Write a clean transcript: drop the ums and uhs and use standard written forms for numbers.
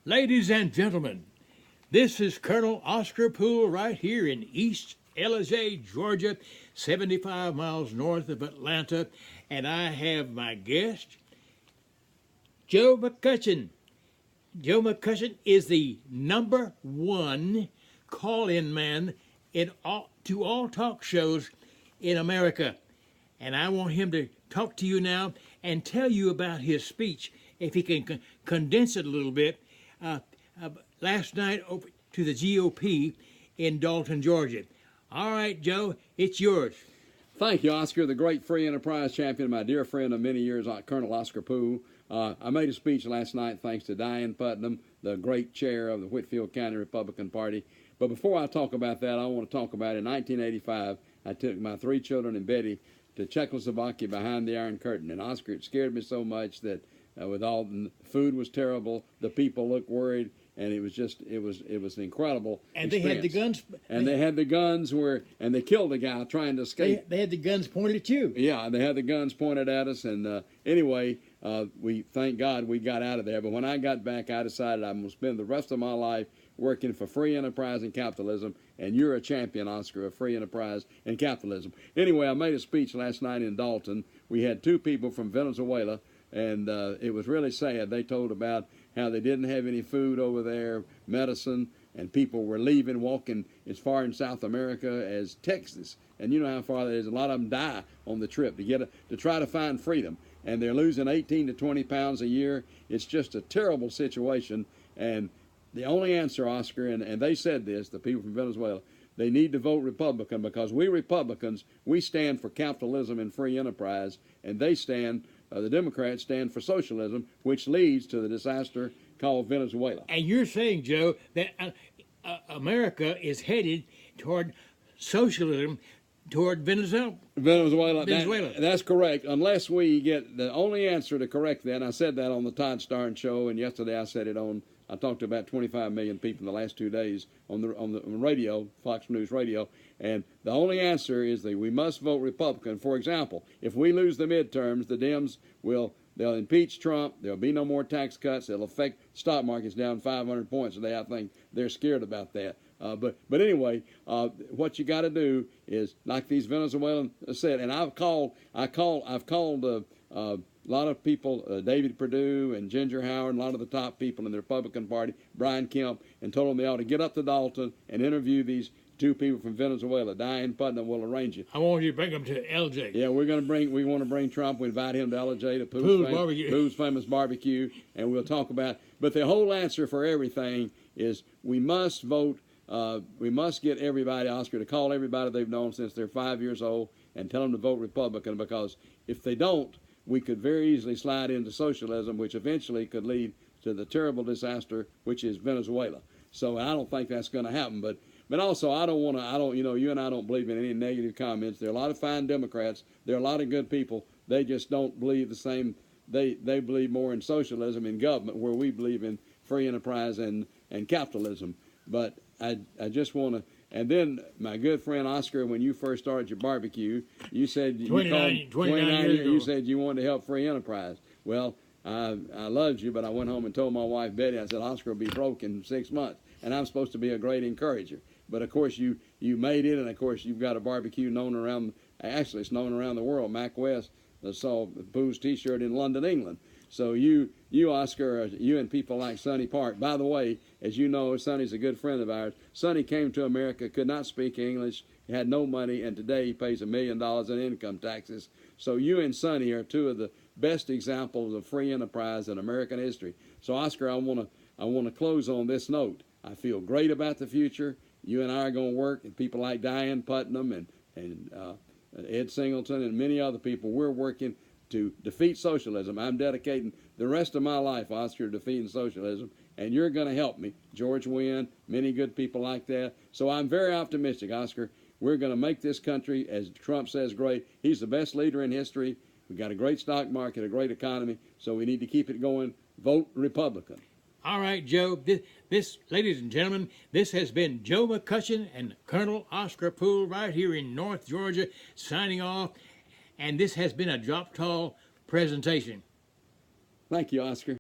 Ladies and gentlemen, this is Colonel Oscar Poole right here in East Ellijay, Georgia, 75 miles north of Atlanta, and I have my guest, Joe McCutchen. Joe McCutchen is the #1 call-in man to all talk shows in America. And I want him to talk to you now and tell you about his speech, if he can condense it a little bit, last night over to the GOP in Dalton, Georgia. All right, Joe, it's yours. Thank you, Oscar, the great free enterprise champion, my dear friend of many years, Colonel Oscar Poole. I made a speech last night thanks to Diane Putnam, the great chair of the Whitfield County Republican Party. But before I talk about that, I want to talk about in 1985, I took my 3 children and Betty to Czechoslovakia behind the Iron Curtain. And Oscar, it scared me so much that with all the food was terrible, the people looked worried, and it was just it was an incredible And experience. they had the guns. And they had the guns and they killed a guy trying to escape. They had the guns pointed at you. Yeah, they had the guns pointed at us, and anyway, we thank God we got out of there. But when I got back, I decided I'm going to spend the rest of my life working for free enterprise and capitalism, and you're a champion, Oscar, of free enterprise and capitalism. Anyway, I made a speech last night in Dalton. We had 2 people from Venezuela, and it was really sad. They told about how they didn't have any food over there, medicine, and people were leaving, walking as far in South America as Texas. And you know how far that is. A lot of them die on the trip to try to find freedom. And they're losing 18 to 20 pounds a year. It's just a terrible situation. And the only answer, Oscar, and they said this, the people from Venezuela, they need to vote Republican, because we Republicans, we stand for capitalism and free enterprise, and they stand, the Democrats stand for socialism, which leads to the disaster called Venezuela. And you're saying, Joe, that America is headed toward socialism, toward Venezuela. That's correct. Unless we get the only answer to correct that, and I said that on the Todd Starn show, and yesterday I said it on. I talked to about 25 million people in the last 2 days on the radio, Fox News Radio, and the only answer is that we must vote Republican. For example, if we lose the midterms, the Dems they'll impeach Trump. There'll be no more tax cuts. It'll affect stock markets down 500 points today. I think they're scared about that. But anyway, what you got to do is, like these Venezuelans said, and I've called a lot of people, David Perdue and Ginger Howard, and a lot of the top people in the Republican Party, Brian Kemp, and told them they ought to get up to Dalton and interview these 2 people from Venezuela. Diane Putnam will arrange it. I want you to bring them to LJ. Yeah, we want to bring Trump. We invite him to LJ, to Poole's famous barbecue, and we'll talk about. But the whole answer for everything is we must vote. We must get everybody, Oscar, to call everybody they've known since they're 5 years old and tell them to vote Republican, because if they don't, we could very easily slide into socialism, which eventually could lead to the terrible disaster, which is Venezuela. So I don't think that's going to happen. But also, you and I don't believe in any negative comments. There are a lot of fine Democrats. There are a lot of good people. They just don't believe the same. They believe more in socialism and government, where we believe in free enterprise and capitalism. But I just want to. And then, my good friend Oscar, when you first started your barbecue, you said 29 years ago. You said you wanted to help free enterprise. Well, I loved you, but I went home and told my wife Betty, I said, Oscar will be broke in 6 months, and I'm supposed to be a great encourager. But of course, you made it, and of course, you've got a barbecue known around. Actually, it's known around the world. Mac West saw Poole's T-shirt in London, England. So you, Oscar, you and people like Sonny Park. By the way, as you know, Sonny's a good friend of ours. Sonny came to America, could not speak English, had no money, and today he pays $1 million in income taxes. So you and Sonny are 2 of the best examples of free enterprise in American history. So Oscar, I want to close on this note. I feel great about the future. You and I are going to work, and people like Diane Putnam and Ed Singleton and many other people. We're working to defeat socialism. I'm dedicating the rest of my life, Oscar, to defeating socialism, and you're going to help me. George Wynn, many good people like that. So I'm very optimistic, Oscar. We're going to make this country, as Trump says, great. He's the best leader in history. We've got a great stock market, a great economy, so we need to keep it going. Vote Republican. All right, Joe. This, ladies and gentlemen, this has been Joe McCutchen and Colonel Oscar Poole right here in North Georgia, signing off. And this has been a Drop Tall presentation. Thank you, Oscar.